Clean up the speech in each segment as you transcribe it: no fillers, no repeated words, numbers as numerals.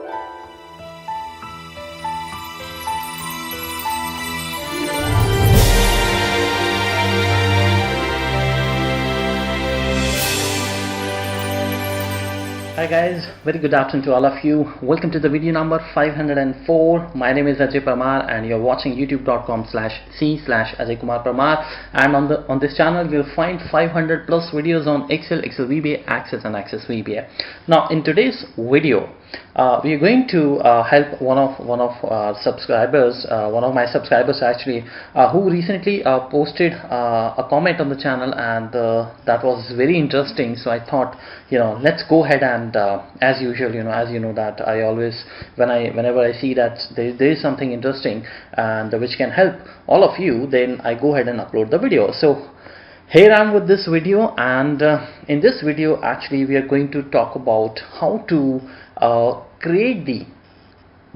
Hi guys, very good afternoon to all of you. Welcome to the video number 504. My name is Ajay Parmar and you're watching youtube.com/c/Ajay Kumar Parmar, and on this channel you'll find 500 plus videos on Excel, Excel VBA, Access and Access VBA. Now in today's video we are going to help one of our subscribers, one of my subscribers actually, who recently posted a comment on the channel, and that was very interesting. So I thought, let's go ahead and as usual, as you know that I always, whenever I see that there is something interesting and which can help all of you, then I go ahead and upload the video. So here I am with this video, and in this video actually we are going to talk about how to create the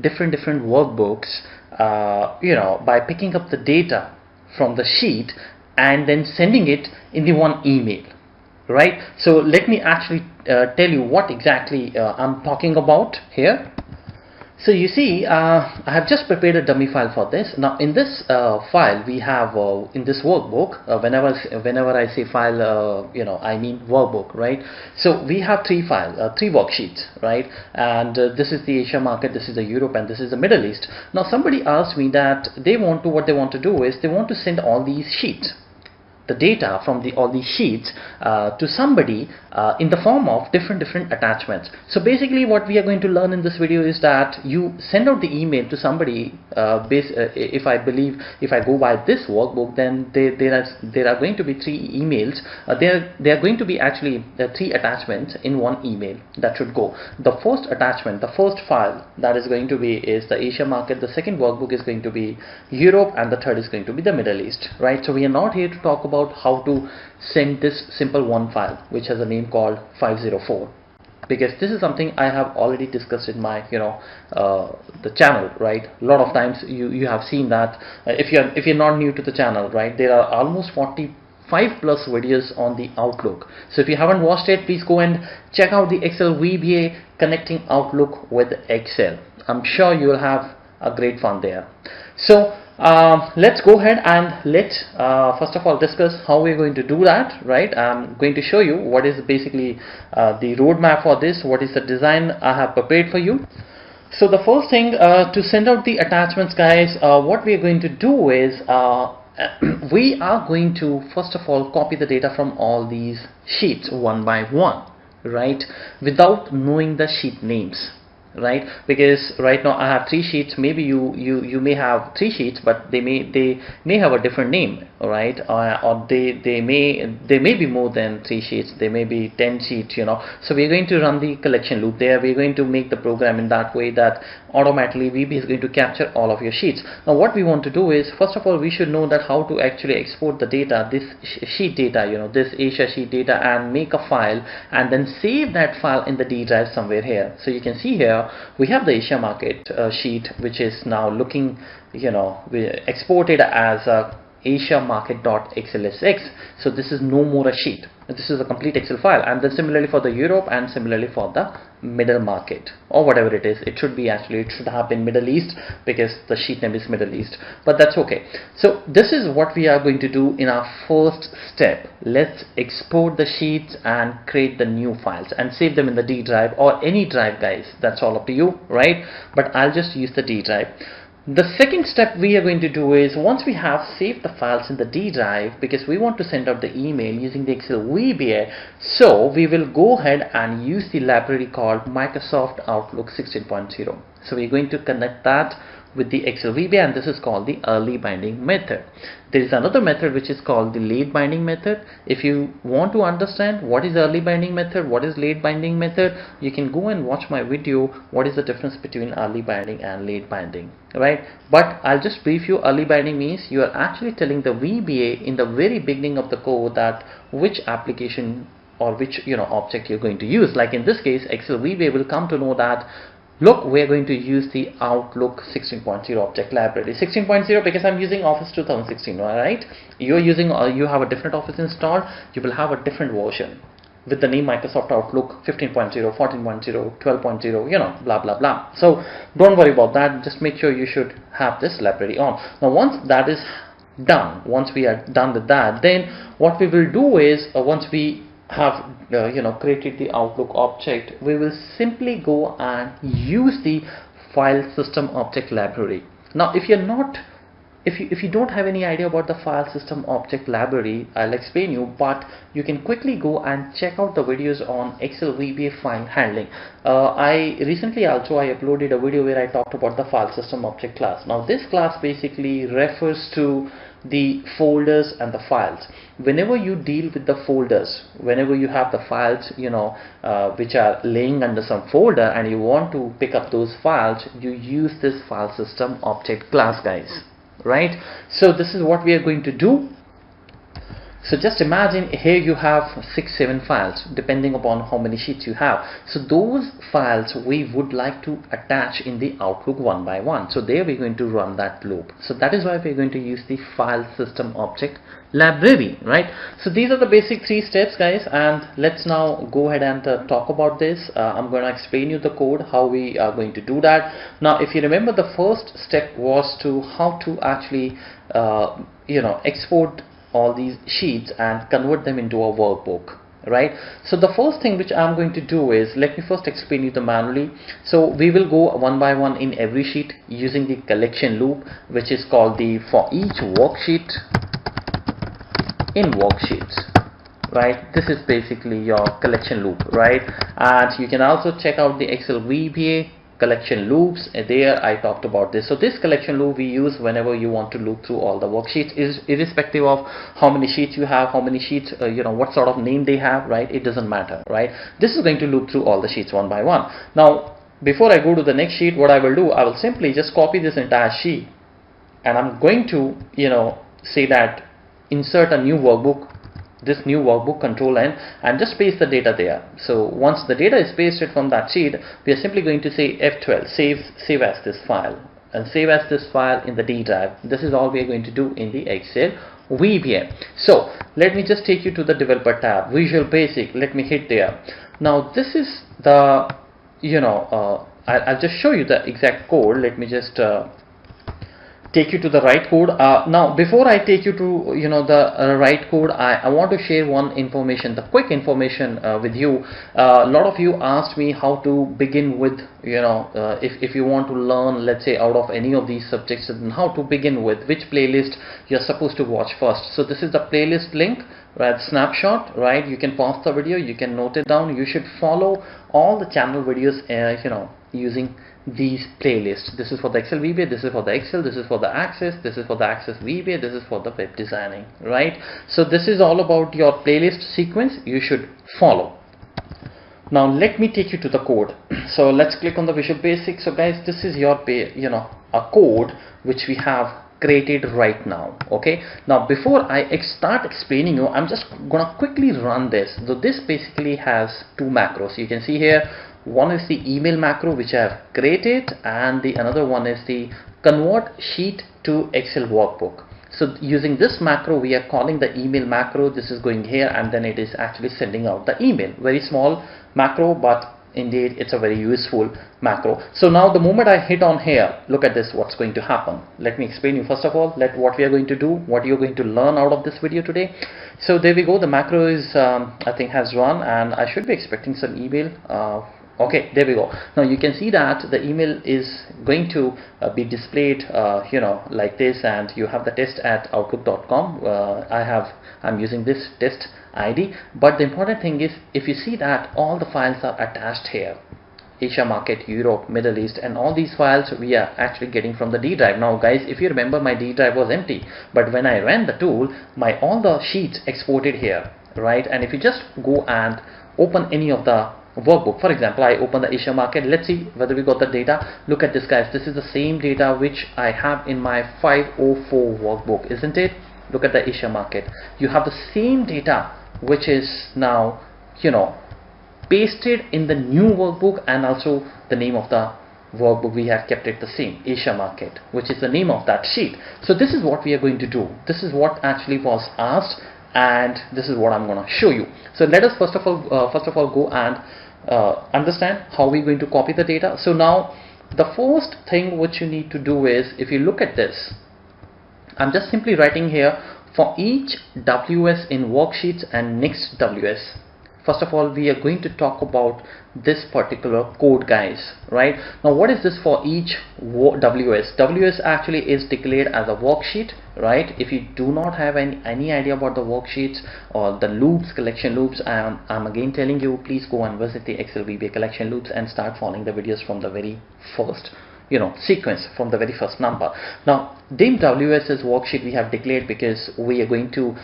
different workbooks by picking up the data from the sheet and then sending it in the one email, right? So let me actually tell you what exactly I'm talking about here. So you see, I have just prepared a dummy file for this. Now in this file we have, in this workbook, whenever I say file, I mean workbook, right? So we have three worksheets, right? And this is the Asia market, this is the Europe, and this is the Middle East. Now somebody asked me that what they want to do is they want to send all these sheets, the data from all these sheets to somebody in the form of different attachments. So basically what we are going to learn in this video is that you send out the email to somebody. If I go by this workbook, then there are going to be three emails. There are going to be actually three attachments in one email that should go. The first attachment, the first file that is going to be is the Asia market, the second workbook is going to be Europe, and the third is going to be the Middle East, right? So we are not here to talk about how to send this simple one file which has a name called 504, because this is something I have already discussed in my the channel, right? A lot of times you have seen that if you're not new to the channel, right, there are almost 45 plus videos on the Outlook. So if you haven't watched it, please go and check out the Excel VBA connecting Outlook with Excel. I'm sure you will have a great fun there. So let's go ahead and let's first of all discuss how we're going to do that, right? I'm going to show you what is basically the roadmap for this, what is the design I have prepared for you. So the first thing, to send out the attachments, guys, what we are going to do is we are going to first of all copy the data from all these sheets one by one, right, without knowing the sheet names, right? Because right now I have three sheets. Maybe you may have three sheets, but they may have a different name, right? Or they may be more than three sheets. They may be 10 sheets, So we're going to run the collection loop there. We're going to make the program in that way that automatically VB is going to capture all of your sheets. Now what we want to do is, first of all, we should know that how to actually export the data, this sheet data, this Asia sheet data, and make a file and then save that file in the D drive somewhere here. So you can see here we have the Asia market sheet, which is now looking, we exported as a Asia market.xlsx. So this is no more a sheet. This is a complete Excel file. And then similarly for the Europe, and similarly for the middle market, or whatever it is. It should have been Middle East because the sheet name is Middle East, but that's okay. So this is what we are going to do in our first step. Let's export the sheets and create the new files and save them in the D drive or any drive, guys. That's all up to you, right? But I'll just use the D drive. The second step we are going to do is, once we have saved the files in the D drive, because we want to send out the email using the Excel VBA, so we will go ahead and use the library called Microsoft Outlook 16.0. So we're going to connect that with the Excel VBA, and this is called the early binding method. There is another method which is called the late binding method. If you want to understand what is early binding method, what is late binding method, you can go and watch my video, what is the difference between early binding and late binding, right? But I'll just brief you. Early binding means you are actually telling the VBA in the very beginning of the code that which application or which object you're going to use. Like in this case, Excel VBA will come to know that, look, we're going to use the Outlook 16.0 object library. 16.0 because I'm using Office 2016, alright? You have a different Office installed, you will have a different version. with the name Microsoft Outlook 15.0, 14.0, 12.0, you know, blah blah blah. So don't worry about that, just make sure you should have this library on. Now once that is done, once we are done with that, then what we will do is once we have created the Outlook object, we will simply go and use the file system object library. Now if you're not if you don't have any idea about the file system object library, I'll explain you, but you can quickly go and check out the videos on Excel VBA file handling. I recently also uploaded a video where I talked about the file system object class. Now this class basically refers to the folders and the files. Whenever you deal with the folders, whenever you have the files which are laying under some folder and you want to pick up those files, you use this file system object class, guys. Right? So this is what we are going to do. So just imagine here you have 6-7 files depending upon how many sheets you have. So those files we would like to attach in the Outlook one by one. So there we're going to run that loop. So that is why we're going to use the file system object library, right? So these are the basic 3 steps, guys, and let's now go ahead and talk about this. I'm going to explain you the code, how we are going to do that. Now if you remember, the first step was to how to actually export all these sheets and convert them into a workbook, right? So the first thing which I'm going to do is, let me first explain you the manually. So we will go one by one in every sheet using the collection loop, which is called the for each worksheet in worksheets, right? This is basically your collection loop, right? And you can also check out the Excel VBA collection loops. There I talked about this. So this collection loop we use whenever you want to loop through all the worksheets, is irrespective of how many sheets you have, how many sheets what sort of name they have, right? It doesn't matter, right? This is going to loop through all the sheets one by one. Now before I go to the next sheet, what I will do, I will simply just copy this entire sheet and I'm going to say that insert a new workbook, this new workbook, control N, and just paste the data there. So once the data is pasted from that sheet, we are simply going to say F12, save as this file, and save as this file in the D drive. This is all we are going to do in the Excel VBA. So let me just take you to the developer tab, Visual Basic. Let me hit there. Now this is the I'll just show you the exact code. Let me just take you to the right code. Now before I take you to the right code, I want to share one information, the quick information with you. A lot of you asked me how to begin with, if you want to learn, let's say, out of any of these subjects, and how to begin with, which playlist you're supposed to watch first. So this is the playlist link, right? Snapshot, right? You can pause the video, you can note it down. You should follow all the channel videos using these playlists. This is for the Excel VBA, this is for the Excel, this is for the Access, this is for the Access VBA, this is for the web designing, right? So this is all about your playlist sequence you should follow. Now let me take you to the code. So let's click on the Visual Basic. So guys, this is your a code which we have created right now. Okay, now before I start explaining you, I'm just gonna quickly run this. So this basically has 2 macros. You can see here, one is the email macro which I have created, and the another one is the convert sheet to Excel workbook. So using this macro, we are calling the email macro. This is going here, and then it is actually sending out the email. Very small macro, but indeed it's a very useful macro. So now the moment I hit on here, look at this, what's going to happen. Let me explain you first of all what we are going to do, what you're going to learn out of this video today. So there we go, the macro is I think has run, and I should be expecting some email. Okay, there we go. Now you can see that the email is going to be displayed like this, and you have the test at outlook.com. I'm using this test ID, but the important thing is, if you see that all the files are attached here, Asia market, Europe, Middle East, and all these files we are actually getting from the D drive. Now guys, if you remember, my D drive was empty, but when I ran the tool, all the sheets exported here, right? And if you just go and open any of the workbook, for example, I open the Asia market, let's see whether we got the data. Look at this, guys, this is the same data which I have in my 504 workbook, isn't it? Look at the Asia market, you have the same data which is now pasted in the new workbook, and also the name of the workbook we have kept it the same, Asia market, which is the name of that sheet. So this is what we are going to do. This is what actually was asked, and this is what I'm going to show you. So let us first of all go and understand how we're going to copy the data. So now the first thing which you need to do is, if you look at this, I'm just simply writing here for each WS in worksheets and next WS. First of all, we are going to talk about this particular code, guys, right? Now, what is this for each WS? WS actually is declared as a worksheet, right? If you do not have any idea about the worksheets or the loops, collection loops, I'm again telling you, please go and visit the Excel VBA collection loops and start following the videos from the very first sequence, from the very first number. Now dim WS as worksheet we have declared because we are going to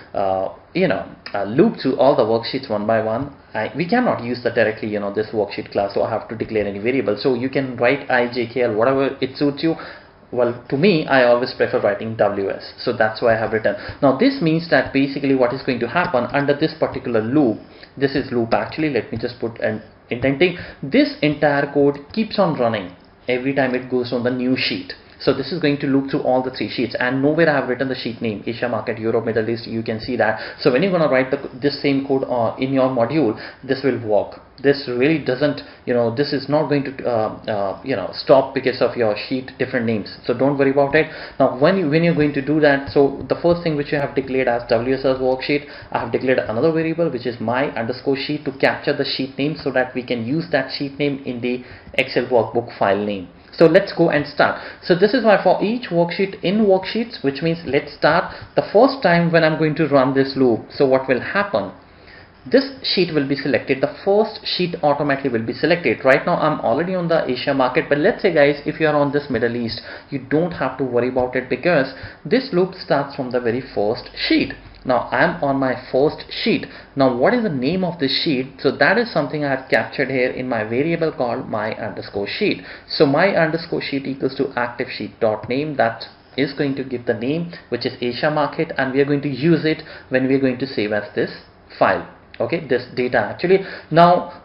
loop through all the worksheets one by one. We cannot use the directly this worksheet class, so I have to declare any variable. So you can write IJKL, whatever it suits you. Well, to me, I always prefer writing WS, so that's why I have written. Now this means that basically what is going to happen under this particular loop, this is loop actually, let me just put an indenting, this entire code keeps on running every time it goes on the new sheet. So this is going to loop through all the 3 sheets, and nowhere I have written the sheet name, Asia Market, Europe, Middle East. You can see that. So when you're going to write this same code in your module, this will work. This really doesn't, this is not going to stop because of your sheet different names. So don't worry about it. Now when you're going to do that, so the first thing which you have declared as WSS worksheet, I have declared another variable which is my underscore sheet to capture the sheet name so that we can use that sheet name in the Excel workbook file name. So let's go and start. So this is why for each worksheet in worksheets, which means let's start the first time when I'm going to run this loop. So what will happen? This sheet will be selected. The first sheet automatically will be selected. Right now I'm already on the Asia market, but let's say guys, if you are on this Middle East, you don't have to worry about it because this loop starts from the very first sheet. Now I'm on my first sheet. Now what is the name of this sheet? So that is something I have captured here in my variable called my underscore sheet. So my underscore sheet equals to active sheet dot name. That is going to give the name, which is Asia market, and we are going to use it when we are going to save as this file. Okay, this data actually. Now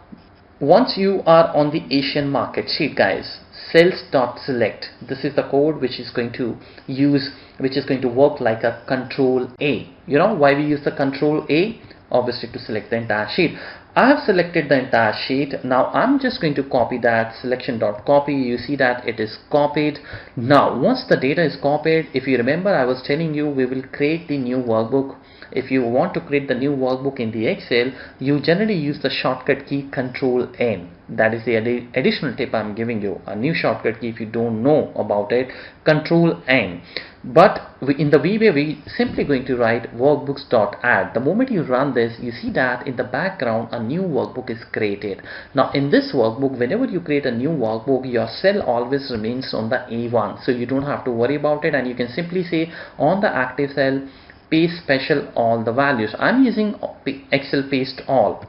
once you are on the Asian market sheet, guys, cells.select, this is the code which is going to work like a control A. Why we use the control A? Obviously to select the entire sheet. I have selected the entire sheet. Now I'm just going to copy that, selection.copy. You see that it is copied. Now once the data is copied, if you remember, I was telling you we will create the new workbook. If you want to create the new workbook in the Excel, you generally use the shortcut key Control N. That is the additional tip I'm giving you. A new shortcut key, if you don't know about it, Control N. But in the VBA, we simply going to write workbooks.add. The moment you run this, you see that in the background a new workbook is created. Now in this workbook, whenever you create a new workbook, your cell always remains on the A1, so you don't have to worry about it, and you can simply say on the active cell, paste special all the values. I'm using Excel paste all.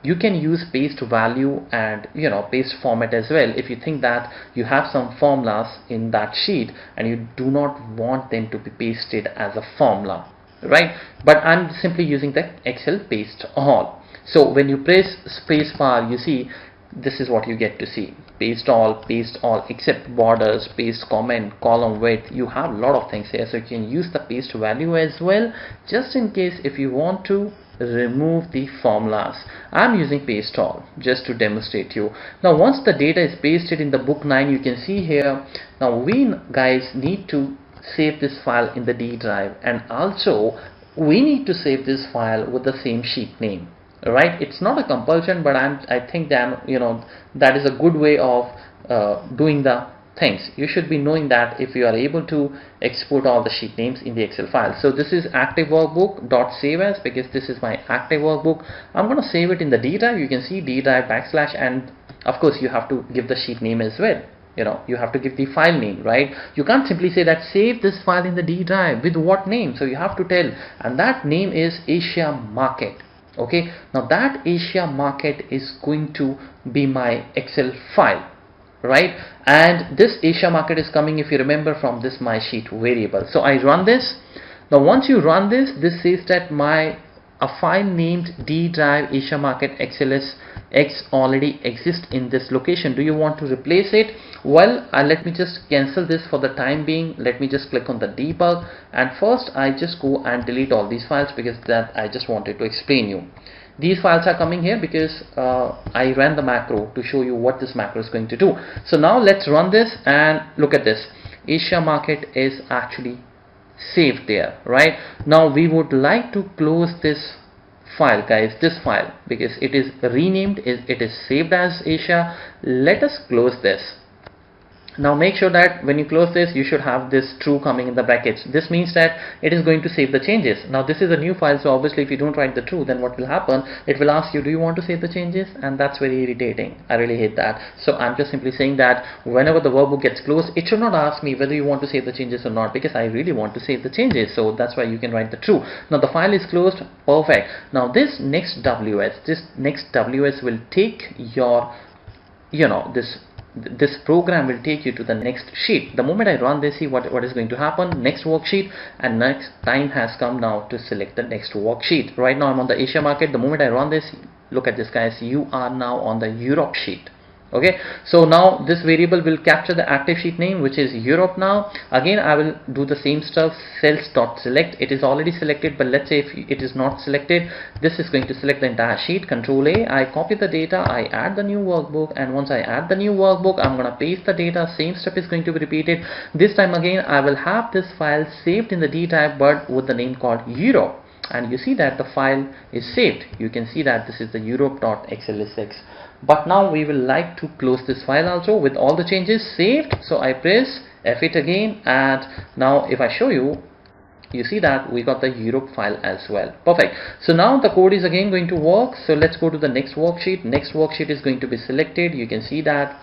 You can use paste value and paste format as well if you think that you have some formulas in that sheet and you do not want them to be pasted as a formula, right? But I'm simply using the Excel paste all. So when you press space bar, you see this is what you get to see. Paste all except borders, paste comment, column width. You have a lot of things here, so you can use the paste value as well, just in case if you want to remove the formulas. I'm using paste all just to demonstrate you. Now once the data is pasted in the book 9, you can see here, now we guys need to save this file in the D drive, and also we need to save this file with the same sheet name. Right, it's not a compulsion, but I think that that is a good way of doing the things. You should be knowing that if you are able to export all the sheet names in the Excel file. So this is active workbook dot save as, because this is my active workbook. I'm going to save it in the D drive. You can see D drive / and of course you have to give the sheet name as well. You have to give the file name, right? You can't simply say that save this file in the D drive with what name. So you have to tell, and that name is Asia Market. Okay, now that Asia market is going to be my Excel file, right? And this Asia market is coming, if you remember, from this my sheet variable. So I run this. Now once you run this, this says that my a file named D drive Asia Market XLS X already exists in this location. Do you want to replace it? Well, let me just cancel this for the time being. Let me just click on the debug, and first I just go and delete all these files, because that I just wanted to explain you. These files are coming here because I ran the macro to show you what this macro is going to do. So now let's run this and look at this. Asia Market is actually saved there. Right now we would like to close this file, guys, this file, because it is renamed, it is saved as Asia. Let us close this. Now make sure that when you close this, you should have this true coming in the brackets. This means that it is going to save the changes. Now this is a new file, so obviously if you don't write the true, then what will happen? It will ask you, do you want to save the changes? And that's very irritating. I really hate that. So I'm just simply saying that whenever the workbook gets closed, it should not ask me whether you want to save the changes or not, because I really want to save the changes. So that's why you can write the true. Now the file is closed. Perfect. Now this next WS will take your, this program will take you to the next sheet. The moment I run this, see what is going to happen. Next worksheet, and next time has come now to select the next worksheet. Right now I'm on the Asia Market. The moment I run this, look at this, guys, you are now on the Europe sheet. Okay, so now this variable will capture the active sheet name, which is Europe. Now again I will do the same stuff. Cells.select, it is already selected, but let's say if it is not selected, this is going to select the entire sheet. Control A, I copy the data, I add the new workbook, and once I add the new workbook, I'm gonna paste the data. Same step is going to be repeated. This time again I will have this file saved in the D drive, but with the name called Europe. And you see that the file is saved. You can see that this is the Europe.xlsx. But now we will like to close this file also with all the changes saved. So I press F8 again, and now if I show you, you see that we got the Europe file as well. Perfect. So now the code is again going to work. So let's go to the next worksheet. Next worksheet is going to be selected. You can see that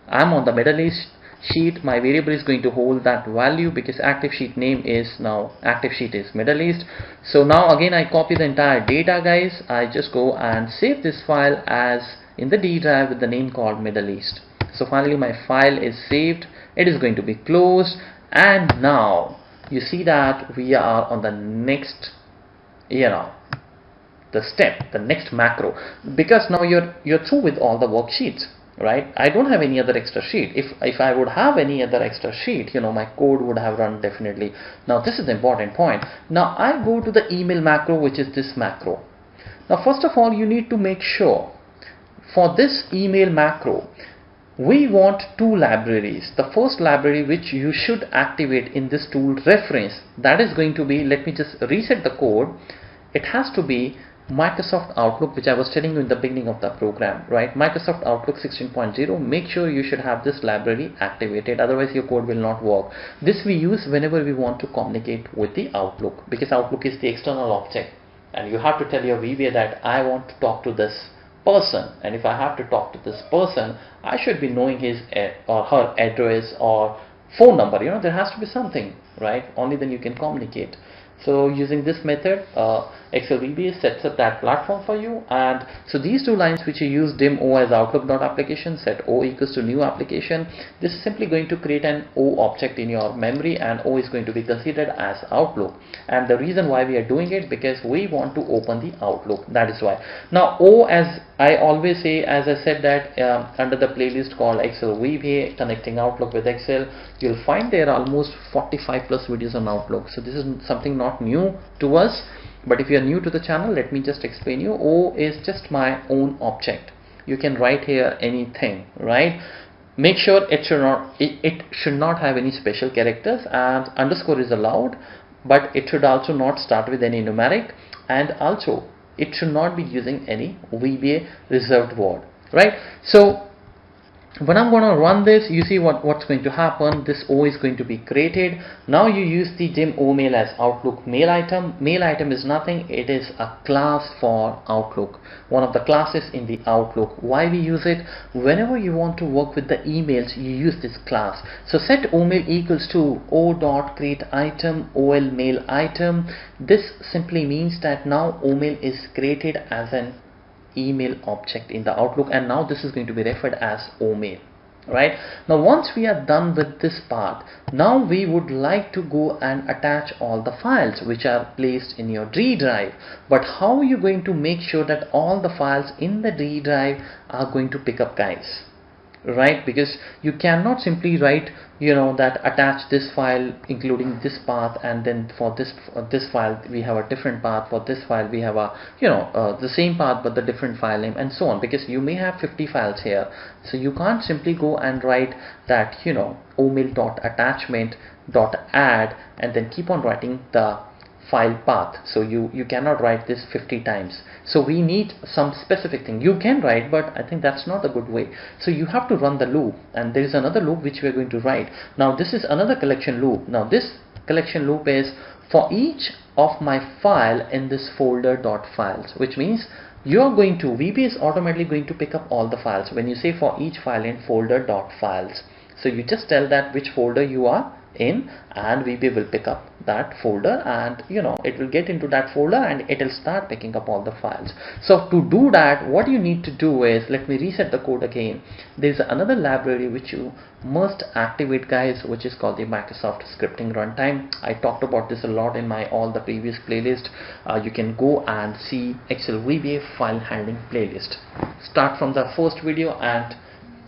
I'm on the Middle East sheet. My variable is going to hold that value because active sheet name is now active sheet is Middle East. So now again I copy the entire data, guys. I just go and save this file as in the D drive with the name called Middle East. So finally my file is saved. It is going to be closed, and now you see that we are on the next, the step, the next macro, because now you're through with all the worksheets. Right, I don't have any other extra sheet. If I would have any other extra sheet, my code would have run definitely. Now this is the important point. Now I go to the email macro, which is this macro. Now first of all, you need to make sure for this email macro, we want two libraries. The first library which you should activate in this tool reference, that is going to be, let me just reset the code. It has to be Microsoft Outlook, which I was telling you in the beginning of the program, right? Microsoft Outlook 16.0. Make sure you should have this library activated, otherwise your code will not work. This we use whenever we want to communicate with the Outlook, because Outlook is the external object, and you have to tell your VBA that I want to talk to this person, and if I have to talk to this person, I should be knowing his or her address or phone number. There has to be something, right? Only then you can communicate. So using this method, Excel VBA sets up that platform for you. And so these two lines which you use, dim O as outlook.application, set O equals to new application, this is simply going to create an O object in your memory, and O is going to be considered as Outlook. And the reason why we are doing it, because we want to open the Outlook, that is why. Now O, as I always say, as I said that under the playlist called Excel VBA connecting Outlook with Excel, you'll find there are almost 45 plus videos on Outlook. So this is something not new to us. But if you are new to the channel, let me just explain you. O is just my own object. You can write here anything, right? Make sure it should not have any special characters, and underscore is allowed, but it should also not start with any numeric, and also it should not be using any VBA reserved word, right? So when I'm going to run this, you see what's going to happen. This O is going to be created. Now you use the dim O mail as Outlook mail item. Mail item is nothing. It is a class for Outlook. One of the classes in the Outlook. Why we use it? Whenever you want to work with the emails, you use this class. So set O mail equals to O.create item OL mail item. This simply means that now O mail is created as an email object in the Outlook, and now this is going to be referred as OMail. Right now, once we are done with this part, now we would like to go and attach all the files which are placed in your D drive. But how are you going to make sure that all the files in the D drive are going to pick up, guys? Right, because you cannot simply write, you know, that attach this file including this path, and then for this file we have a different path, for this file we have a, you know, the same path but the different file name, and so on, because you may have 50 files here. So you can't simply go and write that, you know, omail.attachment.add and then keep on writing the file path. So you cannot write this 50 times. So we need some specific thing. You can write, but I think that's not a good way. So you have to run the loop, and there is another loop which we are going to write. Now this is another collection loop. Now this collection loop is for each of my file in this folder dot files, which means you're going to, VBA is automatically going to pick up all the files when you say for each file in folder dot files. So you just tell that which folder you are in, and VBA will pick up that folder, and you know, it will get into that folder and it will start picking up all the files. So to do that, what you need to do is, let me reset the code again. There's another library which you must activate, guys, which is called the Microsoft Scripting Runtime. I talked about this a lot in my all the previous playlist. You can go and see Excel VBA file handling playlist. Start from the first video and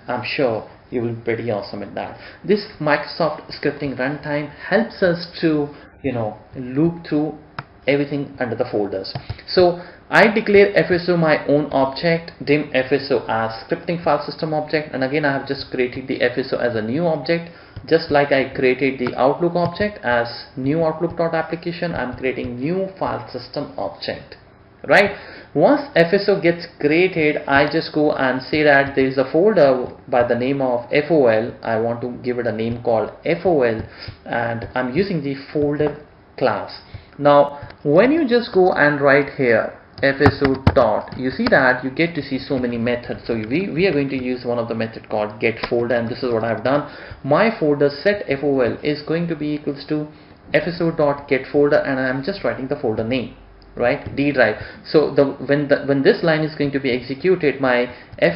I'm sure you will be pretty awesome at that. This Microsoft Scripting Runtime helps us to, you know, loop through everything under the folders. So I declare FSO my own object, dim FSO as scripting file system object, and again I have just created the FSO as a new object. Just like I created the Outlook object as new Outlook.application, I'm creating new file system object. Right, once FSO gets created, I just go and say that there is a folder by the name of FOL. I want to give it a name called FOL, and I'm using the folder class. Now when you just go and write here FSO dot, you see that you get to see so many methods. So we are going to use one of the method called get folder, and this is what I've done. My folder set FOL is going to be equals to FSO dot get folder, and I'm just writing the folder name, right, D drive. So when this line is going to be executed, my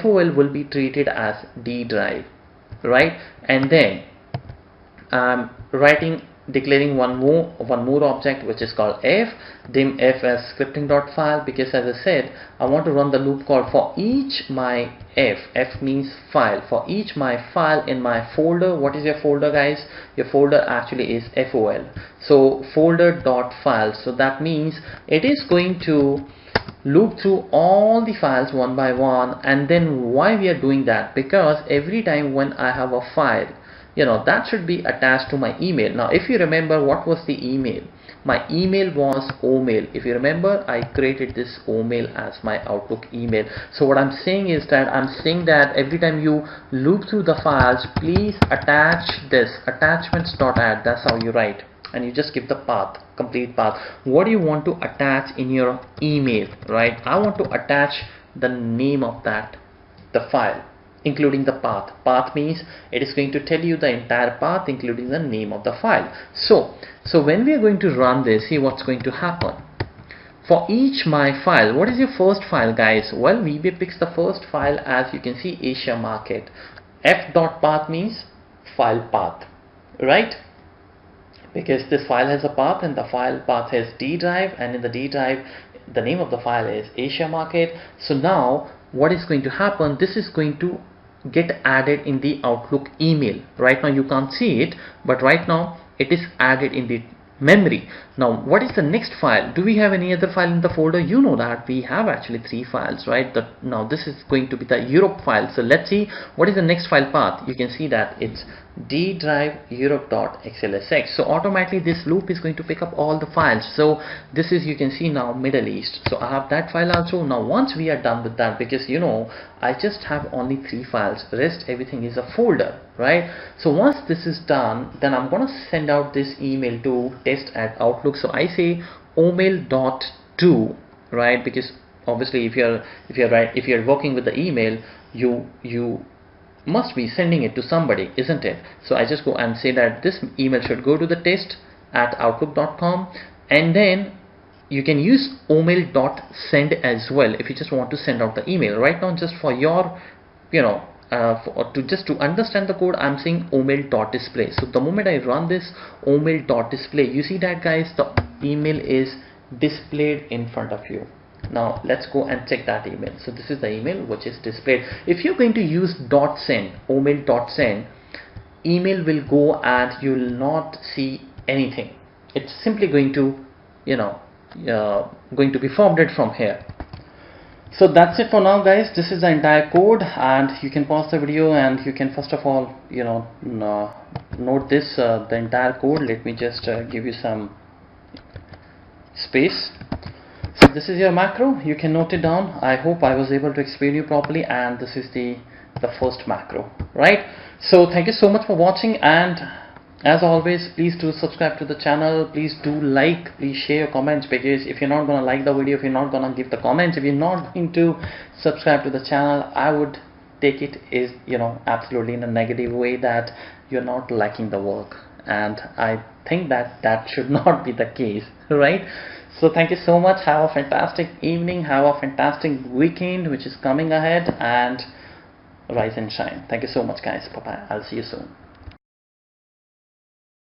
FOL will be treated as D drive, right? And then I'm declaring one more object which is called F, dim F as scripting.file, because as I said, I want to run the loop called for each my F means file, for each my file in my folder. What is your folder, guys? Your folder actually is FOL. So folder.file, so that means it is going to loop through all the files one by one. And then why we are doing that? Because every time when I have a file, you know, that should be attached to my email. Now if you remember, what was the email? My email was omail. If you remember, I created this omail as my Outlook email. So what I'm saying is that I'm saying that every time you loop through the files, please attach this attachments.add. That's how you write, and you just give the path, complete path. What do you want to attach in your email, right? I want to attach the name of the file, including the path. Path means it is going to tell you the entire path including the name of the file. So when we are going to run this, see what's going to happen. For each my file, what is your first file, guys? Well, VBA picks the first file as you can see, Asia Market. F.path means file path, right? Because this file has a path and the file path has D drive, and in the D drive the name of the file is Asia Market. So now what is going to happen, this is going to get added in the Outlook email. Right now you can't see it, but right now it is added in the memory. Now what is the next file? Do we have any other file in the folder? You know that we have actually 3 files, right? Now this is going to be the Europe file. So let's see what is the next file path. You can see that it's D drive Europe.xlsx. So automatically this loop is going to pick up all the files. So this is, you can see now, Middle East. So I have that file also. Now once we are done with that, because you know I just have only 3 files, rest everything is a folder, right? So once this is done, then I'm gonna send out this email to test@outlook. So I say omail.to, right? Because obviously if you're working with the email, you must be sending it to somebody, isn't it? So I just go and say that this email should go to the test@outlook.com, and then you can use omail.send as well if you just want to send out the email. Right now, just for your, you know, just to understand the code, I'm saying omail.display. So the moment I run this omail.display, you see that guys, the email is displayed in front of you. Now let's go and check that email. So this is the email which is displayed. If you're going to use .send, omail.send, email will go and you will not see anything. It's simply going to, going to be forwarded from here. So that's it for now guys. This is the entire code, and you can pause the video and you can first of all note this the entire code. Let me just give you some space. So this is your macro, you can note it down. I hope I was able to explain you properly, and this is the first macro, right? So thank you so much for watching, and as always, please do subscribe to the channel, please do like, please share your comments, because if you're not gonna like the video, if you're not gonna give the comments, if you're not going to subscribe to the channel, I would take it is absolutely in a negative way, that you're not liking the work, and I think that should not be the case, right? So thank you so much. Have a fantastic evening, have a fantastic weekend which is coming ahead, and rise and shine. Thank you so much guys. Bye bye. I'll see you soon.